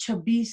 26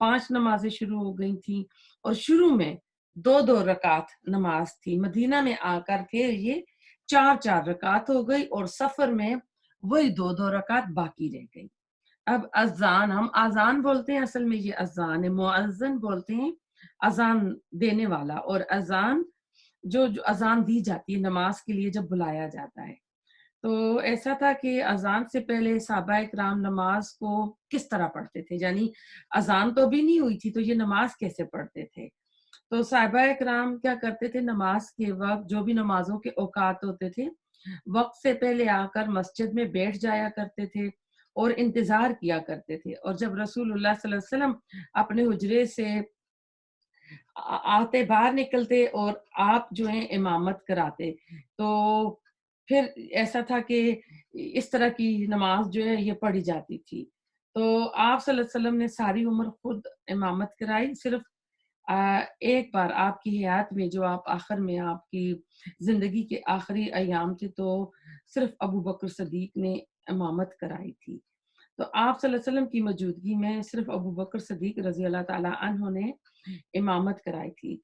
5 نمازیں شروع ہو گئی تھیں اور شروع میں 2 رکعت نماز تھی. مدینہ میں آ کر پھر یہ 4 رکعت ہو گئی اور سفر میں وہی 2 رکعت باقی رہ گئی. اب اذان، ہم اذان بولتے ہیں، اصل میں یہ اذان ہے. مؤذن بولتے ہیں اذان دینے والا، اور اذان جو اذان دی جاتی ہے نماز کے لیے جب بلایا جاتا ہے. تو ایسا تھا کہ اذان سے پہلے صحابہ کرام نماز کو کس طرح پڑھتے تھے، یعنی اذان تو بھی نہیں ہوئی تھی تو یہ نماز کیسے پڑھتے تھے. تو صحابہ کرام کیا کرتے تھے، نماز کے وقت جو بھی نمازوں کے اوقات ہوتے تھے وقت سے پہلے آ کر مسجد میں بیٹھ جایا کرتے تھے اور انتظار کیا کرتے تھے. اور جب رسول اللہ صلی اللہ علیہ وسلم اپنے حجرے سے آتے، باہر نکلتے اور آپ جو ہیں امامت کراتے، تو پھر ایسا تھا کہ اس طرح کی نماز جو ہے یہ پڑھی جاتی تھی. تو آپ صلی اللہ علیہ وسلم نے ساری عمر خود امامت کرائی. صرف ایک بار آپ کی حیات میں، جو آپ آخر میں آپ کی زندگی کے آخری ایام تھے، تو صرف ابو بکر صدیق نے امامت کرائی تھی. تو آپ صلی اللہ علیہ وسلم کی موجودگی میں صرف ابو بکر صدیق رضی اللہ تعالیٰ عنہ نے امامت کرائی تھی.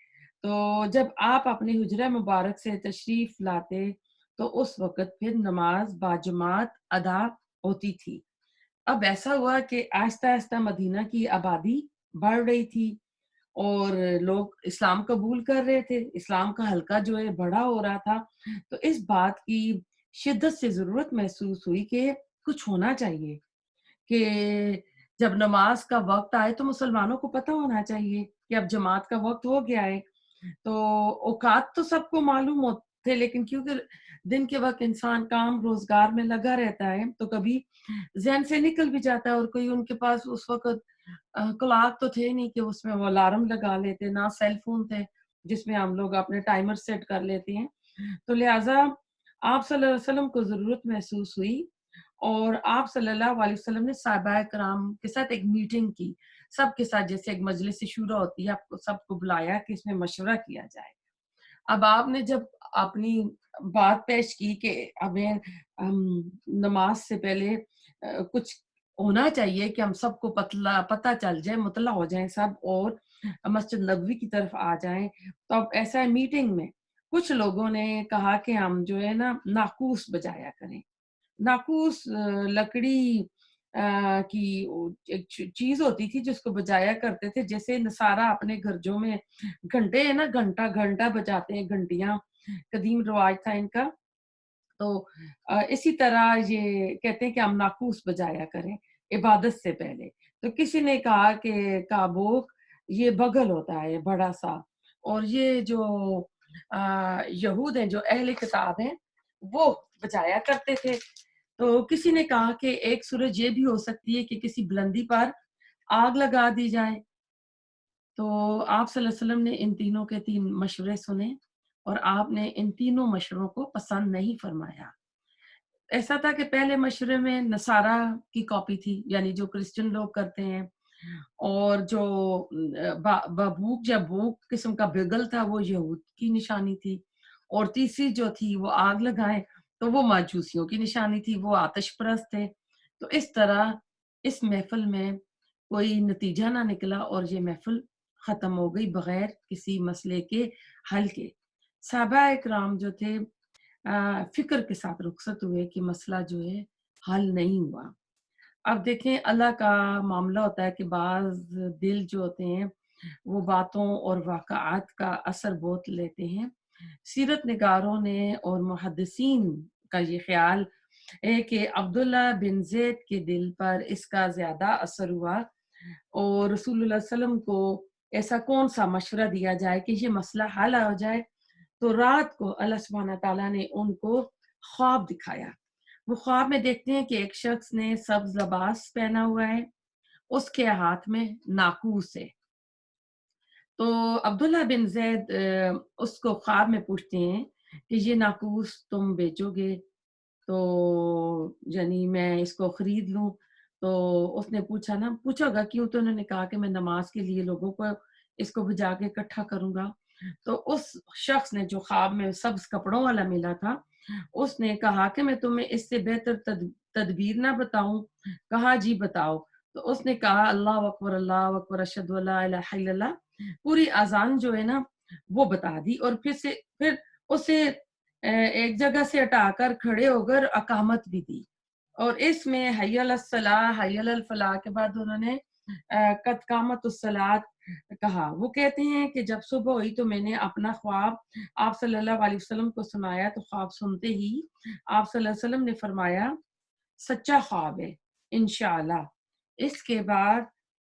تو جب آپ اپنے حجرہ مبارک سے تشریف لاتے تو اس وقت پھر نماز باجماعت ادا ہوتی تھی. اب ایسا ہوا کہ آہستہ آہستہ مدینہ کی آبادی بڑھ رہی تھی اور لوگ اسلام قبول کر رہے تھے، اسلام کا حلقہ جو ہے بڑا ہو رہا تھا. تو اس بات کی شدت سے ضرورت محسوس ہوئی کہ کچھ ہونا چاہیے، کہ جب نماز کا وقت آئے تو مسلمانوں کو پتہ ہونا چاہیے کہ اب جماعت کا وقت ہو گیا ہے. تو اوقات تو سب کو معلوم ہوتے، لیکن کیونکہ دن کے وقت انسان کام روزگار میں لگا رہتا ہے تو کبھی ذہن سے نکل بھی جاتا ہے، اور کوئی ان کے پاس اس وقت کلاک تو تھے نہیں کہ اس میں وہ الارم لگا لیتے، نہ سیل فون تھے جس میں ہم لوگ اپنے ٹائمر سیٹ کر لیتے ہیں. تو لہٰذا آپ صلی اللہ علیہ وسلم کو ضرورت محسوس ہوئی اور آپ صلی اللہ علیہ وسلم نے صحابہ کرام کے ساتھ ایک میٹنگ کی، سب کے ساتھ جیسے ایک مجلس شورا ہوتی ہے، آپ کو سب کو بلایا کہ اس میں مشورہ کیا جائے. اب آپ نے جب اپنی بات پیش کی کہ ہمیں نماز سے پہلے کچھ ہونا چاہیے کہ ہم سب کو پتہ چل جائے، مطلع ہو جائیں سب اور مسجد نبوی کی طرف آ جائیں. تو اب ایسا ہے، میٹنگ میں کچھ لوگوں نے کہا کہ ہم جو ہے نا ناقوس بجایا کریں. ناقوس لکڑی کی ایک چیز ہوتی تھی جس کو بجایا کرتے تھے، جیسے نصارہ اپنے گھرجوں میں گھنٹے ہے نا، گھنٹا بجاتے ہیں، گھنٹیاں قدیم رواج تھا ان کا. تو اسی طرح یہ کہتے ہیں کہ ہم ناقوس بجایا کریں عبادت سے پہلے. تو کسی نے کہا کہ کابوک یہ بغل ہوتا ہے بڑا سا، اور یہ جو یہود ہیں، جو اہل کتاب ہیں، وہ بجایا کرتے تھے. تو کسی نے کہا کہ ایک سورج یہ بھی ہو سکتی ہے کہ کسی بلندی پر آگ لگا دی جائے. تو آپ صلی اللہ علیہ وسلم نے ان تینوں کے 3 مشورے سنے اور آپ نے ان تینوں مشوروں کو پسند نہیں فرمایا. ایسا تھا کہ پہلے مشورے میں نصارہ کی کاپی تھی، یعنی جو کرسچن لوگ کرتے ہیں، اور جو ببوک یا بوک قسم کا بگل تھا وہ یہود کی نشانی تھی، اور تیسری جو تھی وہ آگ لگائیں تو وہ ماجوسیوں کی نشانی تھی، وہ آتش پرست تھے. تو اس طرح اس محفل میں کوئی نتیجہ نہ نکلا اور یہ محفل ختم ہو گئی بغیر کسی مسئلے کے حل کے. صحابہ اکرام جو تھے فکر کے ساتھ رخصت ہوئے کہ مسئلہ جو ہے حل نہیں ہوا. اب دیکھیں اللہ کا معاملہ ہوتا ہے کہ بعض دل جو ہوتے ہیں وہ باتوں اور واقعات کا اثر بہت لیتے ہیں. سیرت نگاروں نے اور محدثین کا یہ خیال ہے کہ عبداللہ بن زید کے دل پر اس کا زیادہ اثر ہوا، اور رسول اللہ صلی اللہ علیہ وسلم کو ایسا کون سا مشورہ دیا جائے کہ یہ مسئلہ حل ہو جائے. تو رات کو اللہ سبحانہ تعالیٰ نے ان کو خواب دکھایا. وہ خواب میں دیکھتے ہیں کہ ایک شخص نے سبز لباس پہنا ہوا ہے، اس کے ہاتھ میں ناقوس ہے. تو عبداللہ بن زید اس کو خواب میں پوچھتے ہیں کہ یہ ناقوس تم بیچو گے تو یعنی میں اس کو خرید لوں. تو اس نے پوچھا گا کیوں؟ تو انہوں نے کہا کہ میں نماز کے لیے لوگوں کو اس کو بجا کے اکٹھا کروں گا. تو اس شخص نے جو خواب میں سبز کپڑوں والا ملا تھا اس نے کہا کہ میں تمہیں اس سے بہتر تدبیر نہ بتاؤں؟ کہا جی بتاؤ۔ تو اس نے کہا اللہ اکبر اشہد ان لا الہ الا اللہ، پوری اذان جو ہے نا وہ بتا دی، اور پھر اسے ایک جگہ سے ہٹا کر کھڑے ہو کر اقامت بھی دی، اور اس میں حی علی الصلاح حی علی الفلاح کے بعد انہوں نے قد قامت الصلاۃ کہا۔ وہ کہتے ہیں کہ جب صبح ہوئی تو میں نے اپنا خواب آپ صلی اللہ علیہ وسلم کو سنایا، تو خواب سنتے ہی آپ صلی اللہ علیہ وسلم نے فرمایا سچا خواب ہے انشاءاللہ۔ اس کے بعد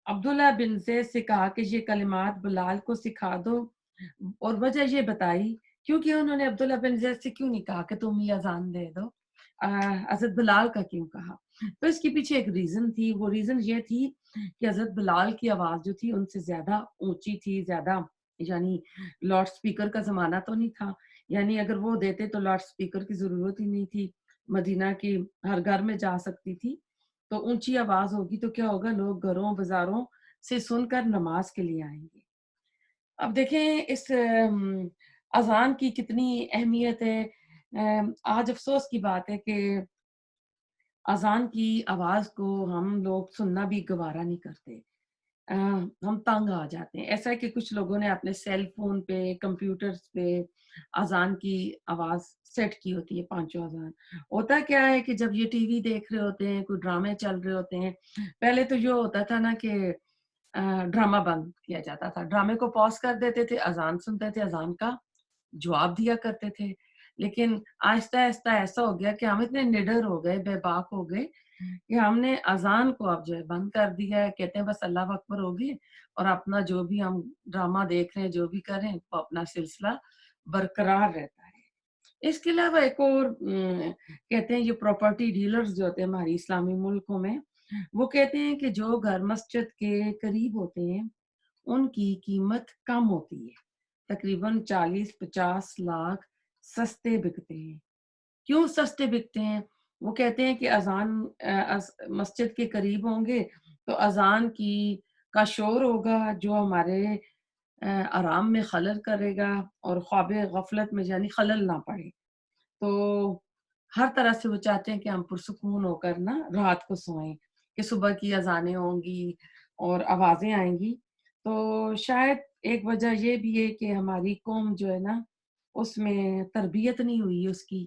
عبداللہ بن زید سے کہا کہ یہ کلمات بلال کو سکھا دو، اور وجہ یہ بتائی کیونکہ انہوں نے عبداللہ بن زید سے کیوں نہیں کہا کہ تم ہی اذان دے دو، حضرت بلال کا کیوں کہا؟ تو اس کے پیچھے ایک ریزن تھی، وہ ریزن یہ تھی کہ حضرت بلال کی آواز جو تھی ان سے زیادہ اونچی تھی، زیادہ، یعنی لاؤڈ سپیکر کا زمانہ تو نہیں تھا، یعنی اگر وہ دیتے تو لاؤڈ سپیکر کی ضرورت ہی نہیں تھی، مدینہ کی ہر گھر میں جا سکتی تھی، تو اونچی آواز ہوگی تو کیا ہوگا، لوگ گھروں بازاروں سے سن کر نماز کے لیے آئیں گے۔ اب دیکھیں اس اذان کی کتنی اہمیت ہے۔ آج افسوس کی بات ہے کہ اذان کی آواز کو ہم لوگ سننا بھی گوارا نہیں کرتے، ہم تنگ آ جاتے ہیں۔ ایسا ہے کہ کچھ لوگوں نے اپنے سیل فون پہ، کمپیوٹرز پہ اذان کی آواز سیٹ کی ہوتی ہے، پانچوں اذان۔ ہوتا کیا ہے کہ جب یہ ٹی وی دیکھ رہے ہوتے ہیں، کوئی ڈرامے چل رہے ہوتے ہیں، پہلے تو یہ ہوتا تھا نا کہ ڈرامہ بند کیا جاتا تھا، ڈرامے کو پاز کر دیتے تھے، اذان سنتے تھے، اذان کا جواب دیا کرتے تھے۔ لیکن آہستہ آہستہ ایسا ہو گیا کہ ہم اتنے نڈر ہو گئے، بے باک ہو گئے کہ ہم نے اذان کو اب جو ہے بند کر دیا ہے، کہتے ہیں بس اللہ اکبر ہوگی اور اپنا جو بھی ہم ڈرامہ دیکھ رہے ہیں، جو بھی کر رہے ہیں، وہ اپنا سلسلہ برقرار رہتا ہے۔ اس کے علاوہ ایک اور کہتے ہیں یہ پراپرٹی ڈیلرز جو ہوتے ہیں ہماری اسلامی ملکوں میں، وہ کہتے ہیں کہ جو گھر مسجد کے قریب ہوتے ہیں ان کی قیمت کم ہوتی ہے، تقریباً 40-50 لاکھ سستے بکتے ہیں۔ کیوں سستے بکتے ہیں؟ وہ کہتے ہیں کہ اذان مسجد کے قریب ہوں گے تو اذان کا شور ہوگا جو ہمارے آرام میں خلل کرے گا، اور خواب غفلت میں یعنی خلل نہ پڑے، تو ہر طرح سے وہ چاہتے ہیں کہ ہم پرسکون ہو کر نا رات کو سوئیں، کہ صبح کی اذانیں ہوں گی اور آوازیں آئیں گی۔ تو شاید ایک وجہ یہ بھی ہے کہ ہماری قوم جو ہے نا اس میں تربیت نہیں ہوئی اس کی،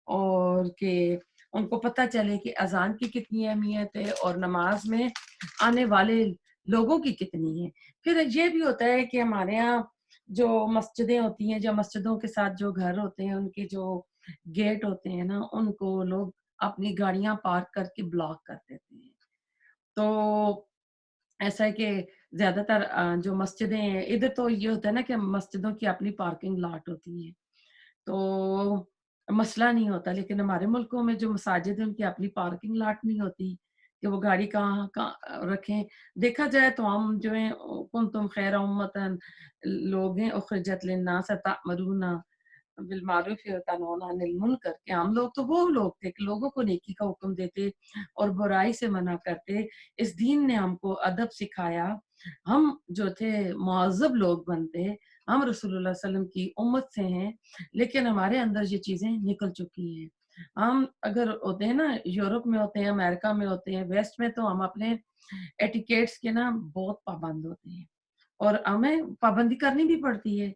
اور کہ ان کو پتہ چلے کہ اذان کی کتنی اہمیت ہے اور نماز میں آنے والے لوگوں کی کتنی ہے۔ پھر یہ بھی ہوتا ہے کہ ہمارے ہاں جو مسجدیں ہوتی ہیں، جو مسجدوں کے ساتھ جو گھر ہوتے ہیں، ان کے جو گیٹ ہوتے ہیں نا، ان کو لوگ اپنی گاڑیاں پارک کر کے بلاک کر دیتے ہیں۔ تو ایسا ہے کہ زیادہ تر جو مسجدیں ہیں ادھر تو یہ ہوتا ہے نا کہ مسجدوں کی اپنی پارکنگ لاٹ ہوتی ہے، تو مسئلہ نہیں ہوتا، لیکن ہمارے ملکوں میں جو مساجد ہیں ان کی اپنی پارکنگ لاٹ نہیں ہوتی کہ وہ گاڑی کہاں رکھیں۔ دیکھا جائے تو ہم جو ہیں کنتم خیر امتن لوگ ہیں اخرجت للناس تأمرون بالمعروف وتنہون عن المنکر، کہ ہم لوگ تو وہ لوگ تھے کہ لوگوں کو نیکی کا حکم دیتے اور برائی سے منع کرتے۔ اس دین نے ہم کو ادب سکھایا، ہم جو تھے معذب لوگ بنتے، ہم رسول اللہ صلی اللہ علیہ وسلم کی امت سے ہیں، لیکن ہمارے اندر یہ چیزیں نکل چکی ہیں۔ ہم اگر ہوتے ہیں نا یورپ میں ہوتے ہیں، امریکہ میں ہوتے ہیں، ویسٹ میں، تو ہم اپنے ایٹیکیٹس کے نا بہت پابند ہوتے ہیں، اور ہمیں پابندی کرنی بھی پڑتی ہے،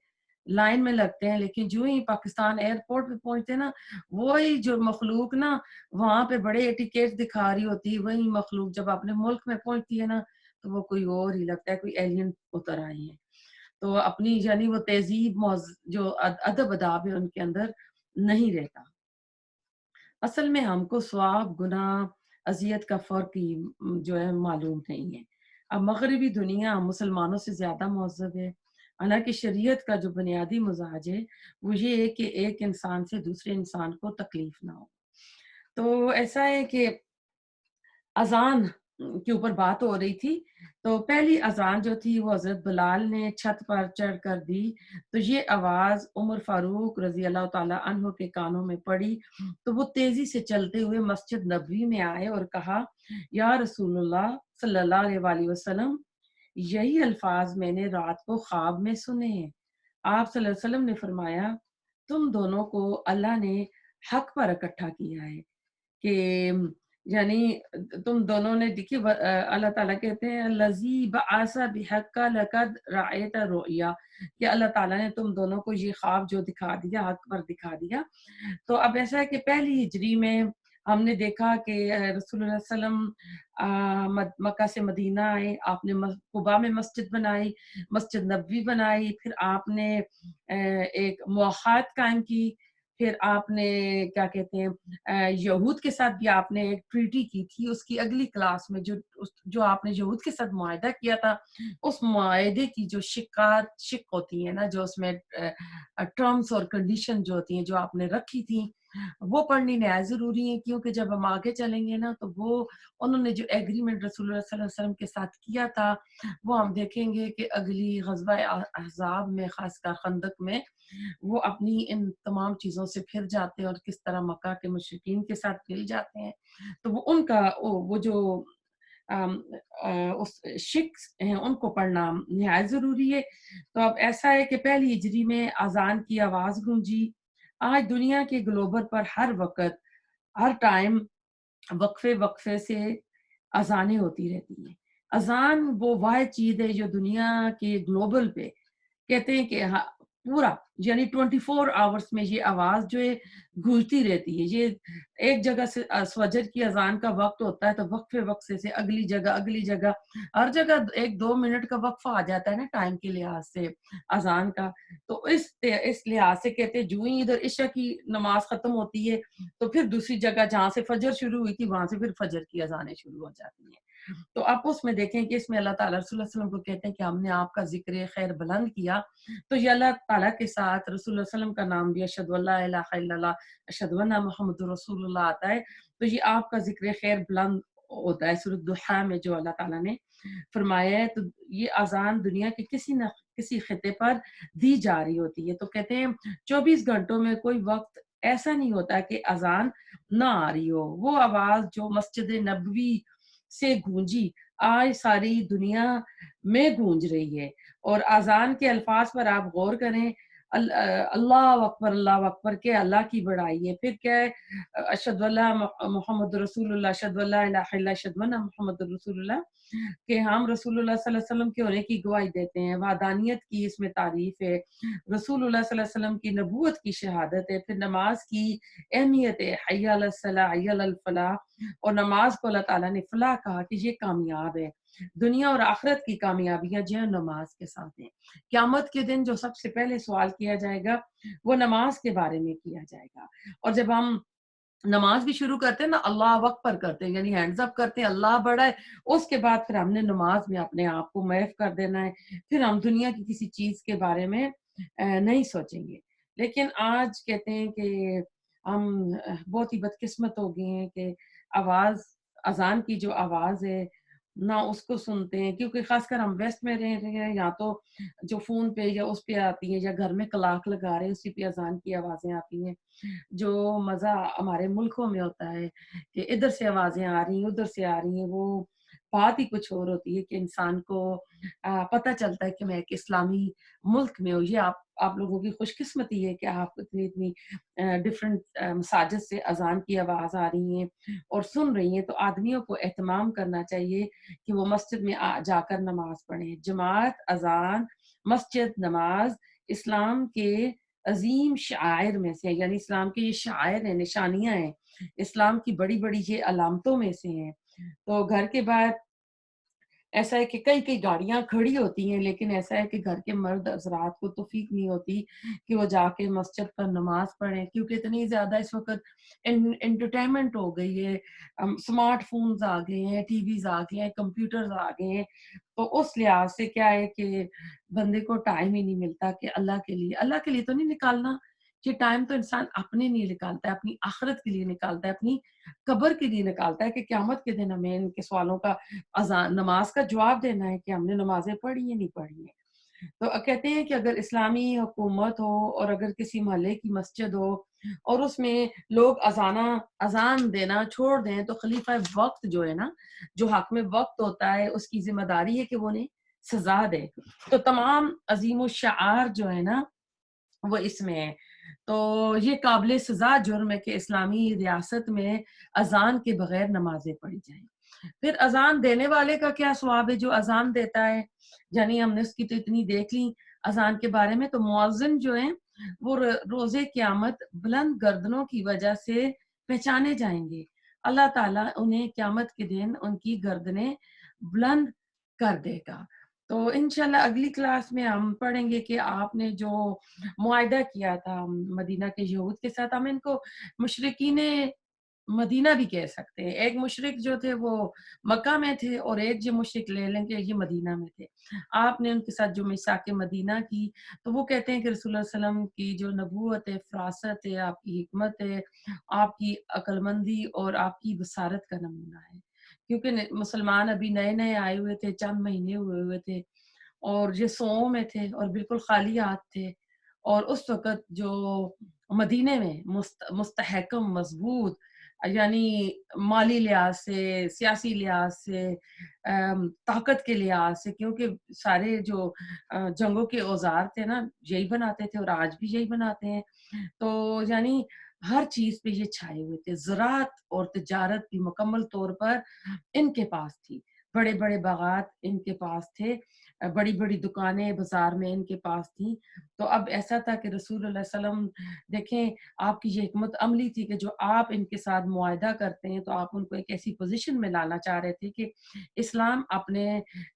لائن میں لگتے ہیں، لیکن جو ہی پاکستان ایئرپورٹ پہ پہنچتے نا، وہی جو مخلوق نا وہاں پہ بڑے ایٹیکیٹس دکھا رہی ہوتی ہے، وہی مخلوق جب اپنے ملک میں پہنچتی ہے نا تو وہ کوئی اور ہی لگتا ہے، کوئی ایلین اتر آئی ہیں۔ تو اپنی یعنی وہ تہذیب جو ادب آداب ہے ان کے اندر نہیں رہتا۔ اصل میں ہم کو ثواب، گناہ، اذیت کا فرق ہی جو ہے معلوم نہیں ہے۔ اب مغربی دنیا مسلمانوں سے زیادہ مہذب ہے، حالانکہ شریعت کا جو بنیادی مزاج ہے وہ یہ ہے کہ ایک انسان سے دوسرے انسان کو تکلیف نہ ہو۔ تو ایسا ہے کہ اذان کے اوپر بات ہو رہی تھی، تو پہلی اذان جو تھی وہ حضرت بلال نے چھت پر چڑھ کر دی، تو یہ آواز عمر فاروق رضی اللہ تعالی عنہ کے کانوں میں پڑی، تو وہ تیزی سے چلتے ہوئے مسجد نبوی میں آئے اور کہا یا رسول اللہ صلی اللہ علیہ وآلہ وسلم، یہی الفاظ میں نے رات کو خواب میں سنے ہیں۔ آپ صلی اللہ علیہ وسلم نے فرمایا تم دونوں کو اللہ نے حق پر اکٹھا کیا ہے کہ یعنی تم دونوں نے دیکھیے اللہ تعالیٰ کہتے ہیں لذی بعث بحق لقد رأیت رؤیا، کہ اللہ تعالیٰ نے تم دونوں کو یہ خواب جو دکھا دیا، حق پر دکھا دیا۔ تو اب ایسا ہے کہ پہلی ہجری میں ہم نے دیکھا کہ رسول اللہ صلی اللہ علیہ وسلم مکہ سے مدینہ آئے، آپ نے قباء میں مسجد بنائی، مسجد نبوی بنائی، پھر آپ نے ایک موحد قائم کی، پھر آپ نے کیا کہتے ہیں یہود کے ساتھ بھی آپ نے ایک ٹریٹی کی تھی۔ اس کی اگلی کلاس میں جو آپ نے یہود کے ساتھ معاہدہ کیا تھا، اس معاہدے کی جو شق ہوتی ہیں نا، جو اس میں ٹرمز اور کنڈیشن جو ہوتی ہیں جو آپ نے رکھی تھی، وہ پڑھنی نہایت ضروری ہے، کیونکہ جب ہم آگے چلیں گے نا تو وہ انہوں نے جو ایگریمنٹ رسول اللہ صلی اللہ علیہ وسلم کے ساتھ کیا تھا، وہ ہم دیکھیں گے کہ اگلی غزوہ احزاب میں، خاص کر خندق میں، وہ اپنی ان تمام چیزوں سے پھر جاتے ہیں اور کس طرح مکہ کے مشرکین کے ساتھ مل جاتے ہیں۔ تو وہ ان کا وہ جو اس شخص ہیں ان کو پڑھنا نہایت ضروری ہے۔ تو اب ایسا ہے کہ پہلی ہجری میں اذان کی آواز گونجی۔ آج دنیا کے گلوبل پر ہر وقت، ہر ٹائم، وقفے وقفے سے اذانیں ہوتی رہتی ہیں۔ اذان وہ واحد چیز ہے جو دنیا کے گلوبل پہ کہتے ہیں کہ پورا یعنی 24 آورس میں یہ آواز جو ہے گونجتی رہتی ہے۔ یہ ایک جگہ سے فجر کی اذان کا وقت ہوتا ہے تو وقفے وقفے سے اگلی جگہ ہر جگہ 1-2 منٹ کا وقفہ آ جاتا ہے نا ٹائم کے لحاظ سے اذان کا۔ تو اس لحاظ سے کہتے ہیں جو ہی ادھر عشاء کی نماز ختم ہوتی ہے تو پھر دوسری جگہ جہاں سے فجر شروع ہوئی تھی وہاں سے پھر فجر کی اذانیں شروع ہو جاتی ہیں۔ تو آپ اس میں دیکھیں کہ اس میں اللہ تعالیٰ رسول اللہ صلی اللہ علیہ وسلم کو کہتے ہیں کہ ہم نے آپ کا ذکر خیر بلند کیا، تو یہ اللہ تعالیٰ کے ساتھ رسول اللہ صلی اللہ علیہ وسلم کا نام بھی اشہد ان لا الہ الا اللہ اشہد ان محمد رسول اللہ آتا ہے، تو یہ آپ کا ذکر خیر بلند ہوتا ہے۔ سورۃ الضحیٰ میں جو اللہ تعالیٰ نے فرمایا ہے، تو یہ اذان دنیا کے کسی نہ کسی خطے پر دی جا رہی ہوتی ہے۔ تو کہتے ہیں 24 گھنٹوں میں کوئی وقت ایسا نہیں ہوتا کہ اذان نہ آ رہی ہو۔ وہ آواز جو مسجد نبوی سے گونجی آج ساری دنیا میں گونج رہی ہے۔ اور اذان کے الفاظ پر آپ غور کریں، اللہ اکبر کہ اللہ کی بڑائی ہے، پھر کیا ہے اشہد اللہ محمد رسول اللہ، اشہد اللہ الہ الا اللہ، اشہد ان محمد رسول اللہ، کہ ہم رسول اللہ صلی اللہ علیہ وسلم کے ہونے کی گواہی دیتے ہیں۔ وحدانیت کی اس میں تعریف ہے، رسول اللہ صلی اللہ علیہ وسلم کی نبوت کی شہادت ہے، پھر نماز کی اہمیت ہے، حی علی الصلاۃ حی علی الفلاح، اور نماز کو اللہ تعالیٰ نے فلاح کہا کہ یہ کامیاب ہے۔ دنیا اور آخرت کی کامیابیاں جو ہے نماز کے ساتھ ہیں۔ قیامت کے دن جو سب سے پہلے سوال کیا جائے گا وہ نماز کے بارے میں کیا جائے گا۔ اور جب ہم نماز بھی شروع کرتے ہیں نا اللہ اکبر کرتے ہیں، یعنی ہینڈز اپ کرتے ہیں اللہ بڑا ہے، اس کے بعد پھر ہم نے نماز میں اپنے آپ کو محو کر دینا ہے، پھر ہم دنیا کی کسی چیز کے بارے میں نہیں سوچیں گے۔ لیکن آج کہتے ہیں کہ ہم بہت ہی بدقسمت ہو گئے ہیں کہ اذان کی جو آواز ہے نہ اس کو سنتے ہیں، کیونکہ خاص کر ہم ویسٹ میں رہ رہے ہیں، یا تو جو فون پہ یا اس پہ آتی ہیں یا گھر میں کلاک لگا رہے ہیں اسی پہ اذان کی آوازیں آتی ہیں۔ جو مزہ ہمارے ملکوں میں ہوتا ہے کہ ادھر سے آوازیں آ رہی ہیں ادھر سے آ رہی ہیں، وہ بات ہی کچھ اور ہوتی ہے کہ انسان کو پتہ چلتا ہے کہ میں ایک اسلامی ملک میں ہوں۔ یہ آپ لوگوں کی خوش قسمتی ہے کہ آپ اتنی ڈفرینٹ مساجد سے اذان کی آواز آ رہی ہیں اور سن رہی ہیں، تو آدمیوں کو اہتمام کرنا چاہیے کہ وہ مسجد میں جا کر نماز پڑھیں۔ جماعت، اذان، مسجد، نماز اسلام کے عظیم شعائر میں سے، یعنی اسلام کے یہ شعائر ہیں، نشانیاں ہیں، اسلام کی بڑی بڑی یہ علامتوں میں سے ہیں۔ تو گھر کے باہر ایسا ہے کہ کئی گاڑیاں کھڑی ہوتی ہیں، لیکن ایسا ہے کہ گھر کے مرد حضرات کو توفیق نہیں ہوتی کہ وہ جا کے مسجد پر نماز پڑھیں، کیونکہ اتنی زیادہ اس وقت انٹرٹینمنٹ ہو گئی ہے، سمارٹ فونز آ گئے ہیں، ٹی ویز آ گئے ہیں، کمپیوٹرز آ گئے ہیں، تو اس لحاظ سے کیا ہے کہ بندے کو ٹائم ہی نہیں ملتا کہ اللہ کے لیے تو نہیں نکالنا، یہ ٹائم تو انسان اپنے لیے نکالتا ہے، اپنی آخرت کے لیے نکالتا ہے، اپنی قبر کے لیے نکالتا ہے کہ قیامت کے دن ہمیں ان کے سوالوں کا نماز کا جواب دینا ہے کہ ہم نے نمازیں پڑھی ہیں نہیں پڑھی ہیں۔ تو کہتے ہیں کہ اگر اسلامی حکومت ہو اور اگر کسی محلے کی مسجد ہو اور اس میں لوگ اذان دینا چھوڑ دیں تو خلیفہ وقت جو ہے نا، جو حق میں وقت ہوتا ہے، اس کی ذمہ داری ہے کہ وہ انہیں سزا دے۔ تو تمام عظیم الشعار جو ہے نا وہ اس میں ہے۔ تو یہ قابل سزا جرم ہے کہ اسلامی ریاست میں اذان کے بغیر نمازیں پڑھی جائیں۔ پھر اذان دینے والے کا کیا ثواب ہے جو اذان دیتا ہے؟ یعنی ہم نے اس کی تو اتنی دیکھ لی اذان کے بارے میں۔ تو مؤذن جو ہیں وہ روز قیامت بلند گردنوں کی وجہ سے پہچانے جائیں گے۔ اللہ تعالیٰ انہیں قیامت کے دن ان کی گردنیں بلند کر دے گا۔ تو انشاءاللہ اگلی کلاس میں ہم پڑھیں گے کہ آپ نے جو معاہدہ کیا تھا مدینہ کے یہود کے ساتھ، ہم ان کو مشرکین مدینہ بھی کہہ سکتے ہیں۔ ایک مشرک جو تھے وہ مکہ میں تھے، اور ایک جو مشرک لے لیں گے یہ مدینہ میں تھے۔ آپ نے ان کے ساتھ جو میثاق مدینہ کی، تو وہ کہتے ہیں کہ رسول اللہ صلی اللہ علیہ وسلم کی جو نبوت ہے، فراست ہے، آپ کی حکمت ہے، آپ کی عقل مندی اور آپ کی بصارت کا نمونہ ہے۔ کیونکہ مسلمان ابھی نئے نئے آئے ہوئے تھے، چند مہینے ہوئے تھے، اور یہ سو میں تھے اور بالکل خالی ہاتھ تھے، اور اس وقت جو مدینے میں مستحکم مضبوط، یعنی مالی لحاظ سے، سیاسی لحاظ سے، طاقت کے لحاظ سے، کیونکہ سارے جو جنگوں کے اوزار تھے نا یہی بناتے تھے، اور آج بھی یہی بناتے ہیں۔ تو یعنی ہر چیز پہ یہ چھائے ہوئے تھے، زراعت اور تجارت بھی مکمل طور پر ان کے پاس تھی، بڑے بڑے باغات ان کے پاس تھے، بڑی بڑی دکانیں بازار میں ان کے پاس تھیں۔ تو اب ایسا تھا کہ رسول اللہ صلی اللہ علیہ وسلم دیکھیں، آپ کی یہ حکمت عملی تھی کہ جو آپ ان کے ساتھ معاہدہ کرتے ہیں تو آپ ان کو ایک ایسی پوزیشن میں لانا چاہ رہے تھے کہ اسلام اپنے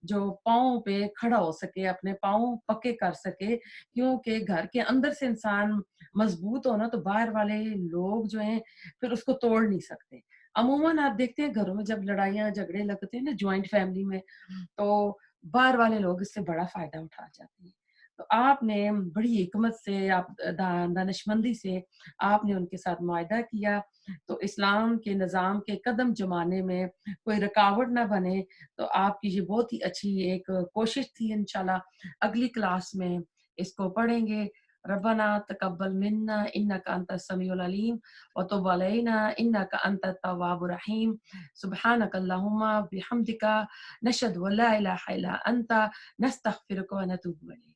جو پاؤں پہ کھڑا ہو سکے، اپنے پاؤں پکے کر سکے، کیونکہ گھر کے اندر سے انسان مضبوط ہونا تو باہر والے لوگ جو ہیں پھر اس کو توڑ نہیں سکتے۔ عموماً آپ دیکھتے ہیں گھروں میں جب لڑائیاں جھگڑے لگتے ہیں نا جوائنٹ فیملی میں، تو باہر والے لوگ اس سے بڑا فائدہ اٹھا جاتے ہیں۔ تو آپ نے بڑی حکمت سے، آپ دانشمندی سے آپ نے ان کے ساتھ معاہدہ کیا، تو اسلام کے نظام کے قدم جمانے میں کوئی رکاوٹ نہ بنے۔ تو آپ کی یہ بہت ہی اچھی ایک کوشش تھی۔ انشاءاللہ اگلی کلاس میں اس کو پڑھیں گے۔ ربنا تقبل منا انک انت السمیع العلیم وتب علینا انک انت التواب الرحیم سبحانک اللہم بحمدک نشہد ان لا الہ الا انت نستغفرک ونتوب الیک۔